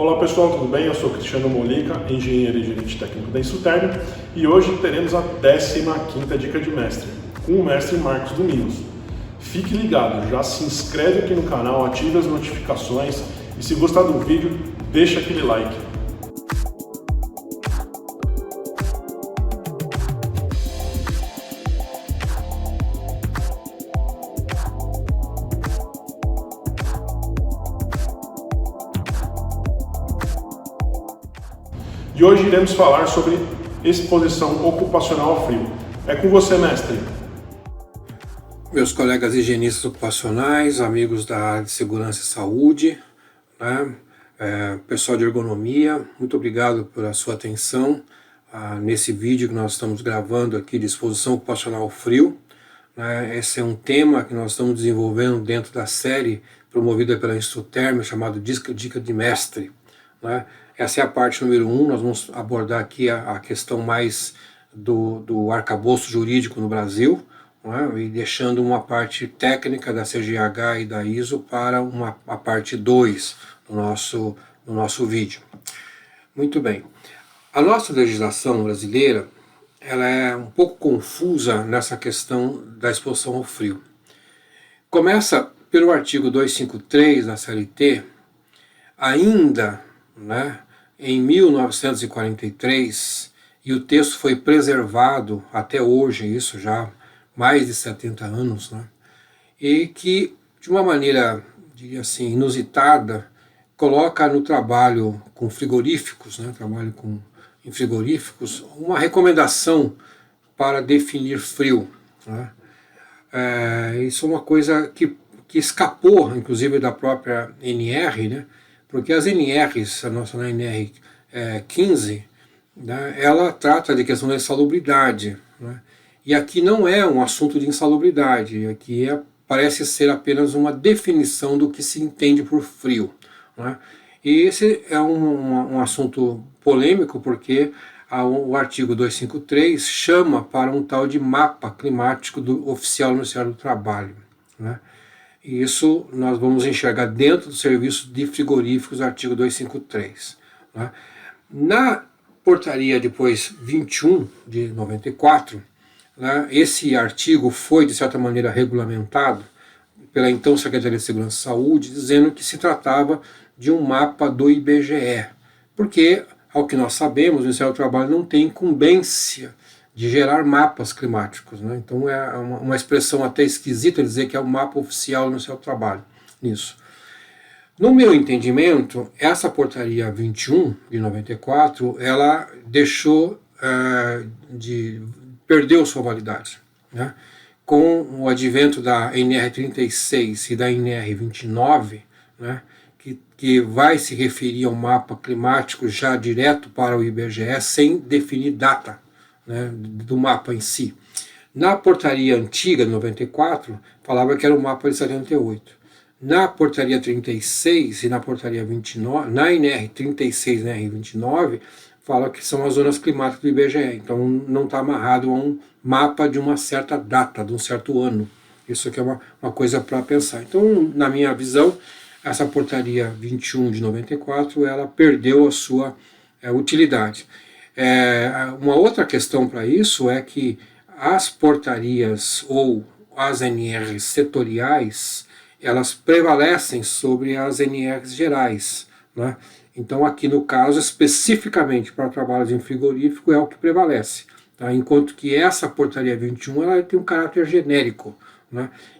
Olá pessoal, tudo bem? Eu sou Cristiano Molica, engenheiro e gerente técnico da Insuterm, e hoje teremos a 15ª dica de mestre, com o mestre Marcos Domingos. Fique ligado, já se inscreve aqui no canal, ative as notificações e se gostar do vídeo, deixa aquele like. E hoje iremos falar sobre exposição ocupacional ao frio. É com você, mestre. Meus colegas higienistas ocupacionais, amigos da área de segurança e saúde, né? Pessoal de ergonomia, muito obrigado pela sua atenção nesse vídeo que nós estamos gravando aqui de exposição ocupacional ao frio. Esse é um tema que nós estamos desenvolvendo dentro da série promovida pela Insuterm, chamado Dica de Mestre. Essa é a parte número 1, nós vamos abordar aqui a questão mais do arcabouço jurídico no Brasil, e deixando uma parte técnica da CGH e da ISO para a parte 2 do nosso vídeo. Muito bem, a nossa legislação brasileira ela é um pouco confusa nessa questão da exposição ao frio. Começa pelo artigo 253 da CLT, ainda em 1943, e o texto foi preservado até hoje, isso já mais de 70 anos, e que, de uma maneira, diria assim, inusitada, coloca no trabalho com frigoríficos, em frigoríficos, uma recomendação para definir frio. Isso é uma coisa que escapou, inclusive, da própria NR, porque as NRs, a nossa NR 15, ela trata de questão da insalubridade, e aqui não é um assunto de insalubridade, aqui parece ser apenas uma definição do que se entende por frio. E esse é um assunto polêmico, porque o artigo 253 chama para um tal de mapa climático do oficial do Ministério do Trabalho. E isso nós vamos enxergar dentro do serviço de frigoríficos, artigo 253. Na portaria depois 21 de 94, esse artigo foi de certa maneira regulamentado pela então Secretaria de Segurança e Saúde, dizendo que se tratava de um mapa do IBGE, porque, ao que nós sabemos, o Ministério do Trabalho não tem incumbência de gerar mapas climáticos, Então é uma expressão até esquisita dizer que é o mapa oficial no seu trabalho nisso. No meu entendimento, essa portaria 21 de 94, ela perdeu sua validade, com o advento da NR 36 e da NR 29, que vai se referir ao mapa climático já direto para o IBGE sem definir data do mapa em si. Na portaria antiga, de 94, falava que era o mapa de 78. Na portaria 36 e na portaria 29, na NR 36 e NR 29, fala que são as zonas climáticas do IBGE. Então não está amarrado a um mapa de uma certa data, de um certo ano. Isso aqui é uma coisa para pensar. Então, na minha visão, essa portaria 21 de 94, ela perdeu a sua utilidade. Uma outra questão para isso é que as portarias ou as NRs setoriais, elas prevalecem sobre as NRs gerais. Então aqui no caso, especificamente para trabalhos em frigorífico, é o que prevalece. Enquanto que essa portaria 21 ela tem um caráter genérico,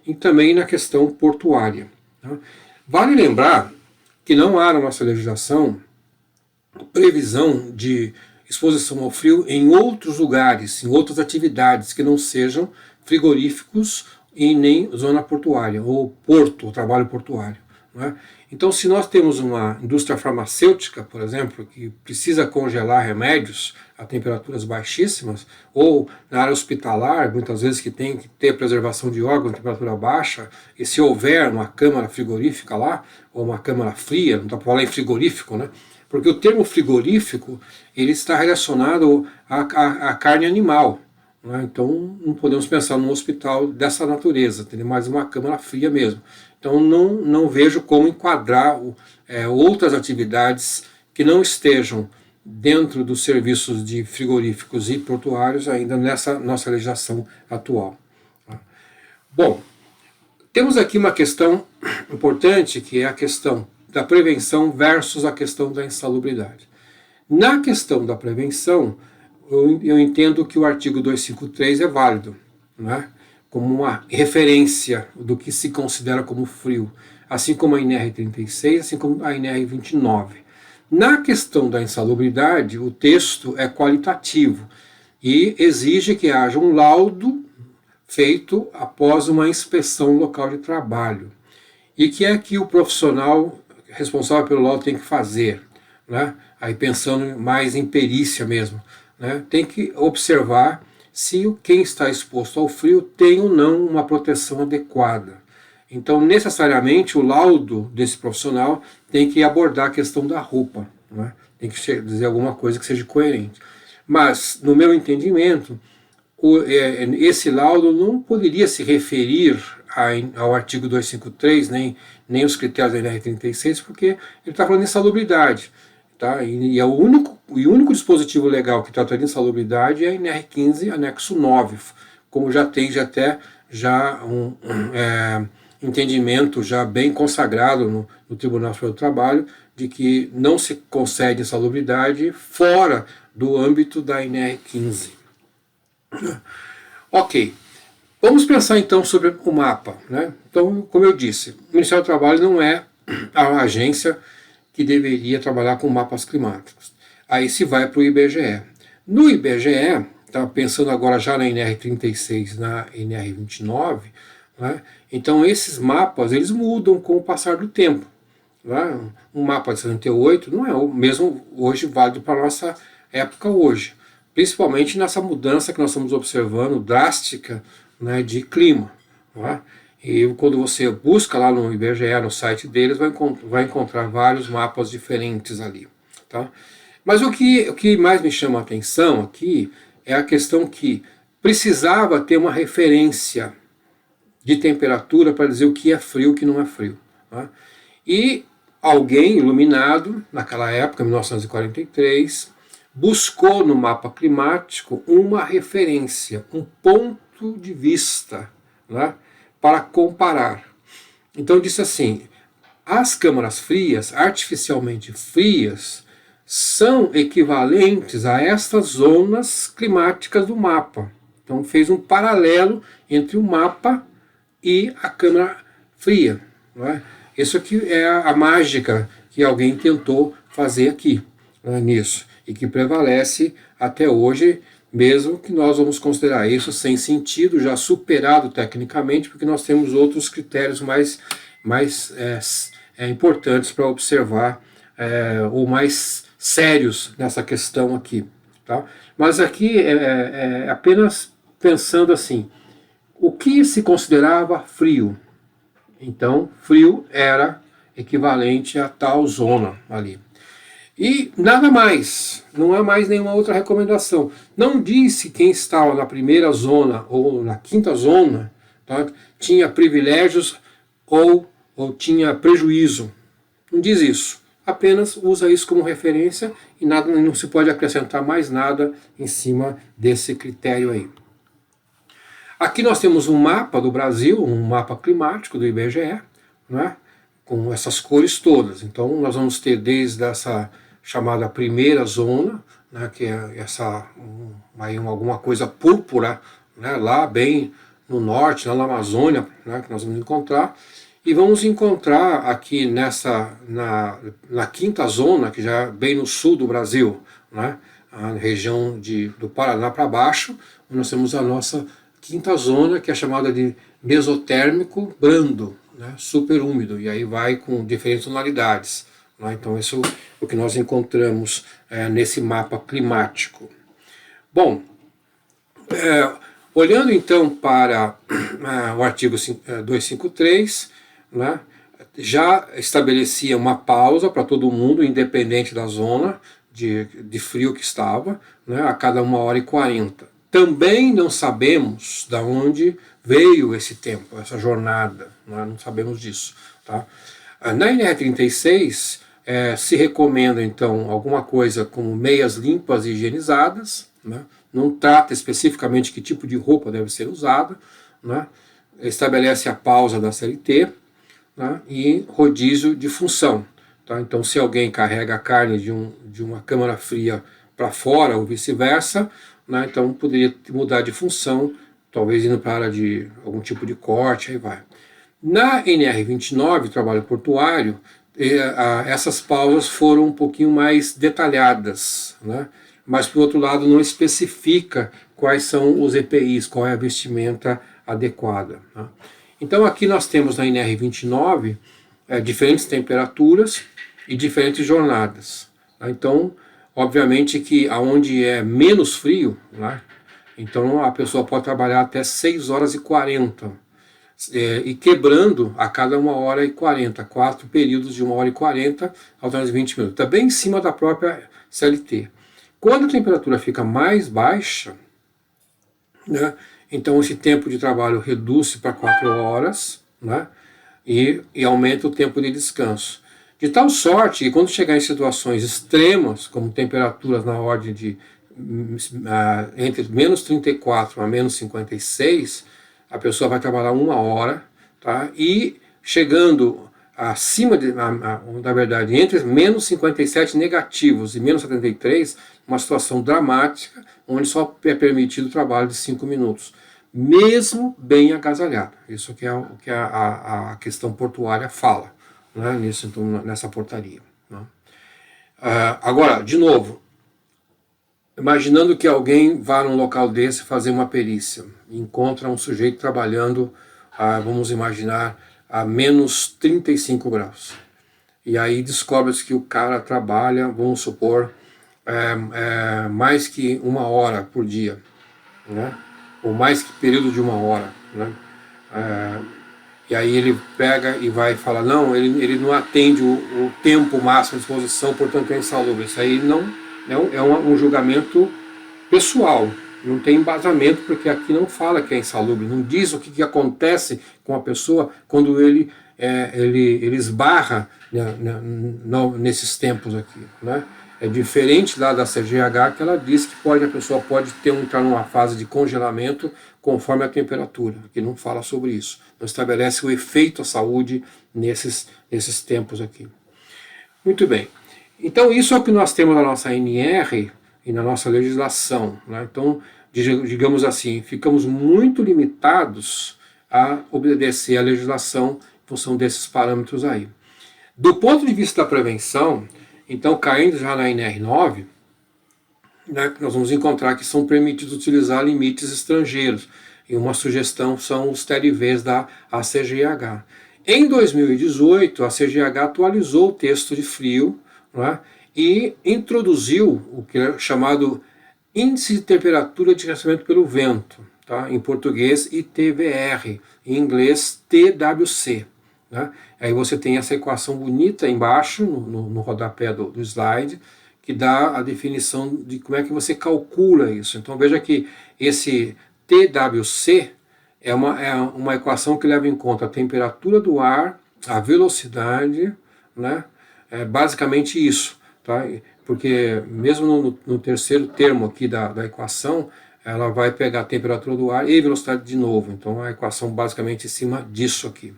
e também na questão portuária. Vale lembrar que não há na nossa legislação previsão de exposição ao frio em outros lugares, em outras atividades que não sejam frigoríficos e nem zona portuária, ou porto, ou trabalho portuário. Então, se nós temos uma indústria farmacêutica, por exemplo, que precisa congelar remédios a temperaturas baixíssimas, ou na área hospitalar, muitas vezes que tem que ter preservação de órgãos a temperatura baixa, e se houver uma câmara frigorífica lá, ou uma câmara fria, não dá para falar em frigorífico, porque o termo frigorífico ele está relacionado à carne animal. Então não podemos pensar num hospital dessa natureza, teria mais uma câmara fria mesmo. Então não vejo como enquadrar outras atividades que não estejam dentro dos serviços de frigoríficos e portuários ainda nessa nossa legislação atual. Bom, temos aqui uma questão importante, que é a questão da prevenção versus a questão da insalubridade. Na questão da prevenção, eu entendo que o artigo 253 é válido, né, como uma referência do que se considera como frio, assim como a NR36, assim como a NR29. Na questão da insalubridade, o texto é qualitativo e exige que haja um laudo feito após uma inspeção local de trabalho. E que é que o profissional responsável pelo laudo tem que fazer, né? Aí pensando mais em perícia mesmo, né? Tem que observar se quem está exposto ao frio tem ou não uma proteção adequada. Então, necessariamente, o laudo desse profissional tem que abordar a questão da roupa, né? Tem que dizer alguma coisa que seja coerente. Mas, no meu entendimento, esse laudo não poderia se referir ao artigo 253, nem os critérios da NR36, porque ele está falando de insalubridade. Tá? E o único dispositivo legal que trata de insalubridade é a NR15, anexo 9, como já tem até um entendimento já bem consagrado no Tribunal Superior do Trabalho, de que não se concede insalubridade fora do âmbito da NR15. Ok, vamos pensar então sobre o mapa, né? Então, como eu disse, o Ministério do Trabalho não é a agência que deveria trabalhar com mapas climáticos. Aí se vai para o IBGE. No IBGE, tá, pensando agora já na NR36, na NR29, né? Então esses mapas eles mudam com o passar do tempo. Né? Um mapa de 78 não é o mesmo hoje válido para a nossa época hoje. Principalmente nessa mudança que nós estamos observando, drástica, né, de clima. Né? E quando você busca lá no IBGE, no site deles, vai encontrar vários mapas diferentes ali. Tá? Mas o que mais me chama a atenção aqui é a questão que precisava ter uma referência de temperatura para dizer o que é frio e o que não é frio. Tá? E alguém iluminado, naquela época, 1943, buscou no mapa climático uma referência, um ponto de vista, né, para comparar. Então disse assim, as câmaras frias, artificialmente frias, são equivalentes a estas zonas climáticas do mapa. Então fez um paralelo entre o mapa e a câmara fria. Né? Isso aqui é a mágica que alguém tentou fazer aqui, né, nisso. E que prevalece até hoje, mesmo que nós vamos considerar isso sem sentido, já superado tecnicamente, porque nós temos outros critérios mais importantes para observar, ou mais sérios nessa questão aqui. Tá? Mas aqui é apenas pensando assim, o que se considerava frio? Então, frio era equivalente a tal zona ali. E nada mais, não há mais nenhuma outra recomendação. Não disse quem estava na primeira zona ou na quinta zona, tá, tinha privilégios ou tinha prejuízo. Não diz isso. Apenas usa isso como referência e não se pode acrescentar mais nada em cima desse critério aí. Aqui nós temos um mapa do Brasil, um mapa climático do IBGE, né, com essas cores todas. Então nós vamos ter desde essa chamada primeira zona, né, que é alguma coisa púrpura, né, lá bem no norte, lá na Amazônia, né, que nós vamos encontrar, e vamos encontrar aqui na quinta zona, que já é bem no sul do Brasil, né, a região do Paraná para baixo, onde nós temos a nossa quinta zona, que é chamada de mesotérmico brando, né, super úmido, e aí vai com diferentes tonalidades. Então isso é o que nós encontramos nesse mapa climático. Bom, olhando então para o artigo 253, né, já estabelecia uma pausa para todo mundo, independente da zona de frio que estava, né, a cada 1h40. Também não sabemos de onde veio esse tempo, essa jornada, não sabemos disso. Tá? Na NR36, Se recomenda, então, alguma coisa como meias limpas e higienizadas, né? Não trata especificamente que tipo de roupa deve ser usada, né? Estabelece a pausa da CLT, né? E rodízio de função. Tá? Então, se alguém carrega a carne de uma câmara fria para fora ou vice-versa, né? Então poderia mudar de função, talvez indo para a área de algum tipo de corte, aí vai. Na NR29, trabalho portuário, essas pausas foram um pouquinho mais detalhadas, né? Mas, por outro lado, não especifica quais são os EPIs, qual é a vestimenta adequada. Né? Então, aqui nós temos na NR29 diferentes temperaturas e diferentes jornadas. Tá? Então, obviamente que aonde é menos frio, né? Então a pessoa pode trabalhar até 6 horas e 40, e quebrando a cada 1 hora e 40, 4 períodos de 1 hora e 40, alternando 20 minutos. Está bem em cima da própria CLT. Quando a temperatura fica mais baixa, né, então esse tempo de trabalho reduz para 4 horas, né, e aumenta o tempo de descanso. De tal sorte que quando chegar em situações extremas, como temperaturas na ordem de entre menos 34 a menos 56, a pessoa vai trabalhar 1 hora, tá? E chegando acima de, na verdade, entre menos 57 negativos e menos 73, uma situação dramática, onde só é permitido o trabalho de 5 minutos, mesmo bem agasalhado. Isso que é o que a questão portuária fala, né, nisso, então, nessa portaria. Né? Agora, de novo, imaginando que alguém vá num local desse fazer uma perícia, encontra um sujeito trabalhando, vamos imaginar, a menos 35 graus. E aí descobre-se que o cara trabalha, vamos supor, mais que 1 hora por dia, né? Ou mais que período de 1 hora. Né? E aí ele pega e vai falar, não, ele não atende o tempo máximo de exposição, portanto é insalubre. Isso aí não é um julgamento pessoal, não tem embasamento, porque aqui não fala que é insalubre, não diz o que acontece com a pessoa quando ele esbarra, né, nesses tempos aqui. Né? É diferente lá da CGH, que ela diz que a pessoa pode entrar numa fase de congelamento conforme a temperatura, que não fala sobre isso, não estabelece o efeito à saúde nesses tempos aqui. Muito bem, então isso é o que nós temos na nossa NR e na nossa legislação. Né? Então, digamos assim, ficamos muito limitados a obedecer à legislação em função desses parâmetros aí. Do ponto de vista da prevenção, então, caindo já na NR9, né, nós vamos encontrar que são permitidos utilizar limites estrangeiros. E uma sugestão são os TLVs da ACGH. Em 2018, a CGH atualizou o texto de frio, né, e introduziu o que é chamado Índice de Temperatura de Gerenciamento pelo Vento, tá, em português ITVR, em inglês TWC. Né? Aí você tem essa equação bonita embaixo, no rodapé do slide, que dá a definição de como é que você calcula isso. Então veja que esse TWC é uma equação que leva em conta a temperatura do ar, a velocidade, né? É basicamente isso. Tá? Porque mesmo no terceiro termo aqui da equação, ela vai pegar a temperatura do ar e velocidade de novo. Então a equação basicamente em cima disso aqui.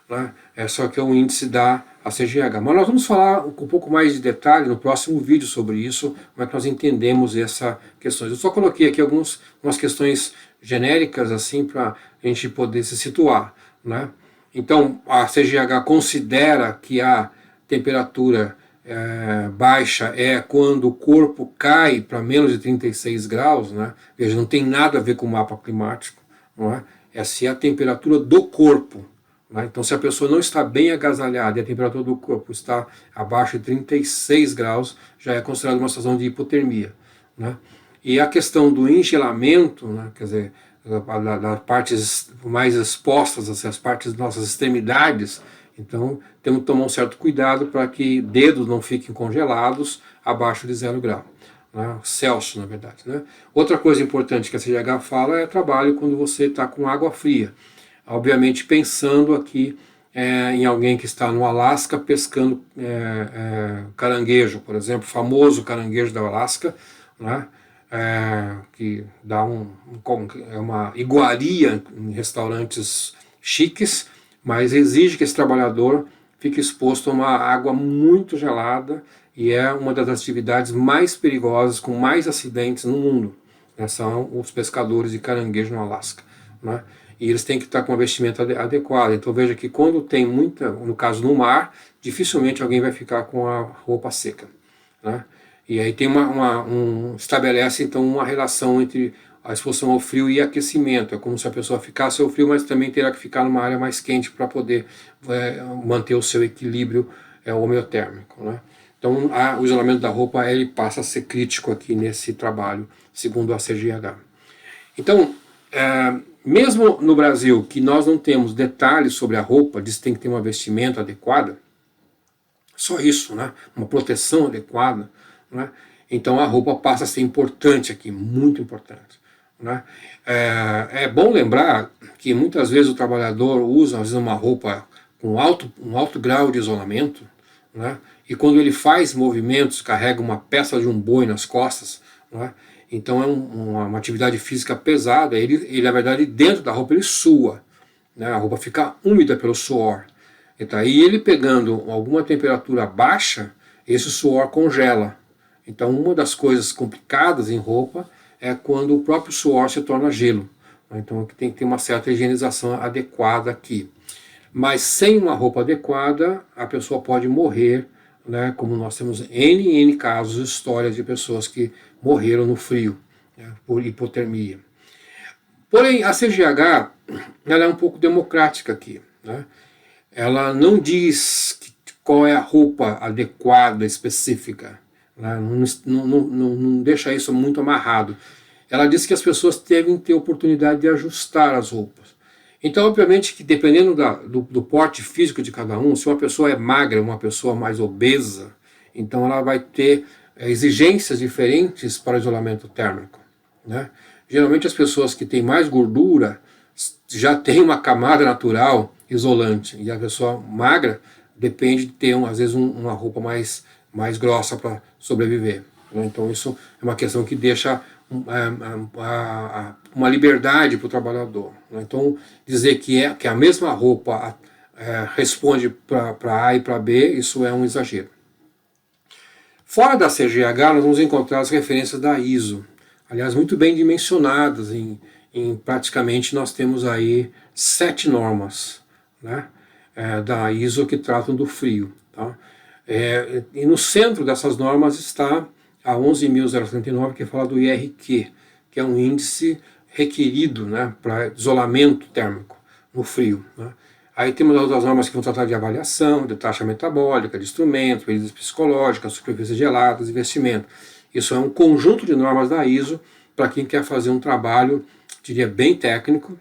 Né? Só que é um índice da ACGH. Mas nós vamos falar um pouco mais de detalhe no próximo vídeo sobre isso, como é que nós entendemos essa questão. Eu só coloquei aqui algumas questões genéricas assim para a gente poder se situar. Né? Então a ACGH considera que a temperatura baixa é quando o corpo cai para menos de 36 graus, né? Veja, não tem nada a ver com o mapa climático, não é? Essa é a temperatura do corpo. Né? Então, se a pessoa não está bem agasalhada e a temperatura do corpo está abaixo de 36 graus, já é considerada uma situação de hipotermia. Né? E a questão do engelamento, né? Quer dizer, das partes mais expostas, assim, as partes das nossas extremidades, então temos que tomar um certo cuidado para que dedos não fiquem congelados abaixo de 0 grau. Né? Celsius, na verdade. Né? Outra coisa importante que a CGH fala é trabalho quando você está com água fria. Obviamente pensando aqui em alguém que está no Alasca pescando caranguejo, por exemplo, o famoso caranguejo do Alasca, né? Que dá uma iguaria em restaurantes chiques, mas exige que esse trabalhador fique exposto a uma água muito gelada e é uma das atividades mais perigosas, com mais acidentes no mundo, né? São os pescadores de caranguejo no Alasca, né? E eles têm que estar com uma vestimenta adequada. Então veja que quando tem muita, no caso no mar, dificilmente alguém vai ficar com a roupa seca, né? E aí tem estabelece então uma relação entre a exposição ao frio e aquecimento. É como se a pessoa ficasse ao frio, mas também terá que ficar numa área mais quente para poder manter o seu equilíbrio homeotérmico, né? Então o isolamento da roupa ele passa a ser crítico aqui nesse trabalho, segundo a CGH. Então, mesmo no Brasil, que nós não temos detalhes sobre a roupa, diz que tem que ter uma vestimenta adequada, só isso, né? Uma proteção adequada, né? Então a roupa passa a ser importante aqui, muito importante, né? É bom lembrar que muitas vezes o trabalhador usa às vezes uma roupa com um alto grau de isolamento, né? E quando ele faz movimentos, carrega uma peça de um boi nas costas, né? Então é uma atividade física pesada, ele na verdade dentro da roupa ele sua, né? A roupa fica úmida pelo suor. Então, aí ele pegando alguma temperatura baixa, esse suor congela. Então uma das coisas complicadas em roupa é quando o próprio suor se torna gelo. Então tem que ter uma certa higienização adequada aqui. Mas sem uma roupa adequada, a pessoa pode morrer, né? Como nós temos N casos, histórias de pessoas que morreram no frio, né? Por hipotermia. Porém, a CGH ela é um pouco democrática aqui, né? Ela não diz qual é a roupa adequada, específica, né? Não deixa isso muito amarrado. Ela diz que as pessoas devem ter oportunidade de ajustar as roupas. Então, obviamente, que dependendo do porte físico de cada um, se uma pessoa é magra, uma pessoa mais obesa, então ela vai ter exigências diferentes para o isolamento térmico, né? Geralmente as pessoas que têm mais gordura já têm uma camada natural isolante, e a pessoa magra depende de ter, às vezes, uma roupa mais grossa para sobreviver, né? Então isso é uma questão que deixa uma liberdade para o trabalhador, né? Então dizer que a mesma roupa responde para A e para B, isso é um exagero. Fora da CGH nós vamos encontrar as referências da ISO, aliás muito bem dimensionadas, praticamente nós temos aí 7 normas, né, da ISO que tratam do frio, tá? E no centro dessas normas está a 11.039, que fala do IRQ, que é um índice requerido, né, para isolamento térmico no frio, né? Aí temos outras normas que vão tratar de avaliação, de taxa metabólica, de instrumentos, medidas psicológicas, superfícies geladas e vestimento. Isso é um conjunto de normas da ISO para quem quer fazer um trabalho, diria, bem técnico,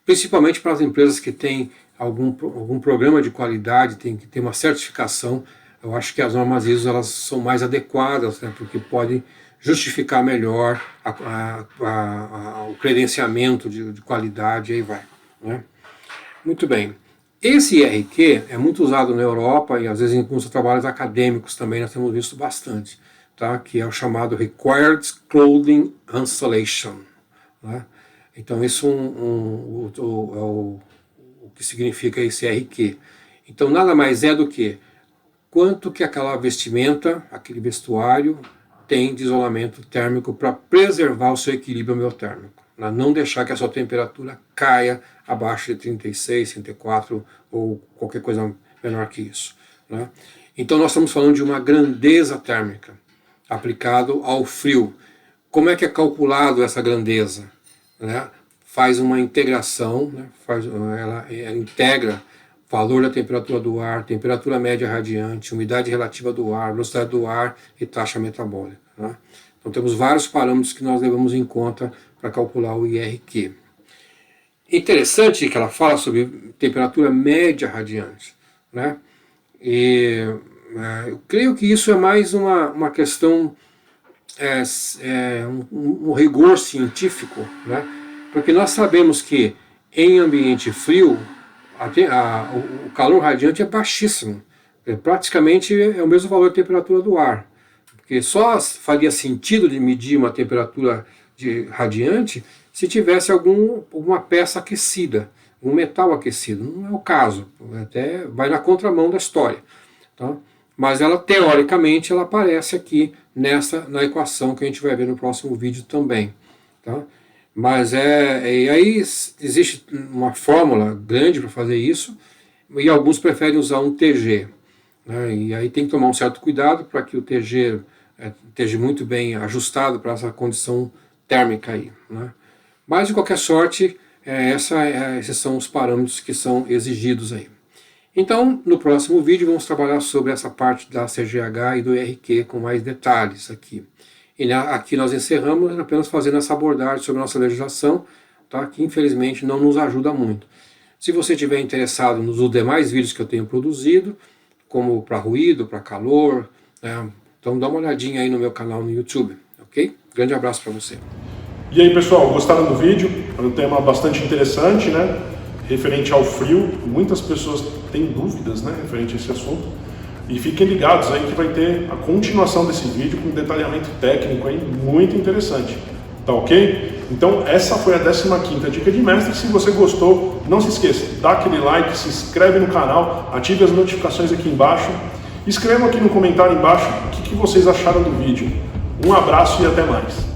principalmente para as empresas que têm algum programa de qualidade, tem que ter uma certificação. Eu acho que as normas ISO elas são mais adequadas, né, porque podem justificar melhor o credenciamento de qualidade, e aí vai, né? Muito bem. Esse IRQ é muito usado na Europa e às vezes em alguns trabalhos acadêmicos também nós temos visto bastante, tá? Que é o chamado Required Clothing Installation, né? Então isso é o que significa esse IRQ. Então nada mais é do que quanto que aquela vestimenta, aquele vestuário tem de isolamento térmico para preservar o seu equilíbrio homeotérmico, né? Não deixar que a sua temperatura caia abaixo de 36, 34 ou qualquer coisa menor que isso, né? Então nós estamos falando de uma grandeza térmica aplicado ao frio. Como é que é calculado essa grandeza, né? Faz uma integração, né? Ela integra valor da temperatura do ar, temperatura média radiante, umidade relativa do ar, velocidade do ar e taxa metabólica, né? Então temos vários parâmetros que nós levamos em conta para calcular o IRQ. Interessante que ela fala sobre temperatura média radiante, né? E eu creio que isso é mais uma questão, um rigor científico, né? Porque nós sabemos que em ambiente frio o calor radiante é baixíssimo. Praticamente é o mesmo valor da temperatura do ar. Porque só faria sentido de medir uma temperatura radiante se tivesse alguma peça aquecida, um metal aquecido. Não é o caso, até vai na contramão da história. Tá? Mas ela, teoricamente, ela aparece aqui na equação que a gente vai ver no próximo vídeo também. Tá? Mas e aí existe uma fórmula grande para fazer isso, e alguns preferem usar um TG. Né? E aí tem que tomar um certo cuidado para que o TG esteja muito bem ajustado para essa condição térmica aí. Né? Mas, de qualquer sorte, esses são os parâmetros que são exigidos aí. Então, no próximo vídeo, vamos trabalhar sobre essa parte da CGH e do IRQ com mais detalhes aqui. E aqui nós encerramos apenas fazendo essa abordagem sobre a nossa legislação, tá? Que infelizmente não nos ajuda muito. Se você estiver interessado nos demais vídeos que eu tenho produzido, como para ruído, para calor, né? Então dá uma olhadinha aí no meu canal no YouTube, ok? Grande abraço para você. E aí pessoal, gostaram do vídeo? É um tema bastante interessante, né? Referente ao frio, muitas pessoas têm dúvidas, né, referente a esse assunto. E fiquem ligados aí que vai ter a continuação desse vídeo com um detalhamento técnico aí muito interessante. Tá ok? Então essa foi a 15ª Dica de Mestre. Se você gostou, não se esqueça, dá aquele like, se inscreve no canal, ative as notificações aqui embaixo. Escrevam aqui no comentário embaixo o que vocês acharam do vídeo. Um abraço e até mais.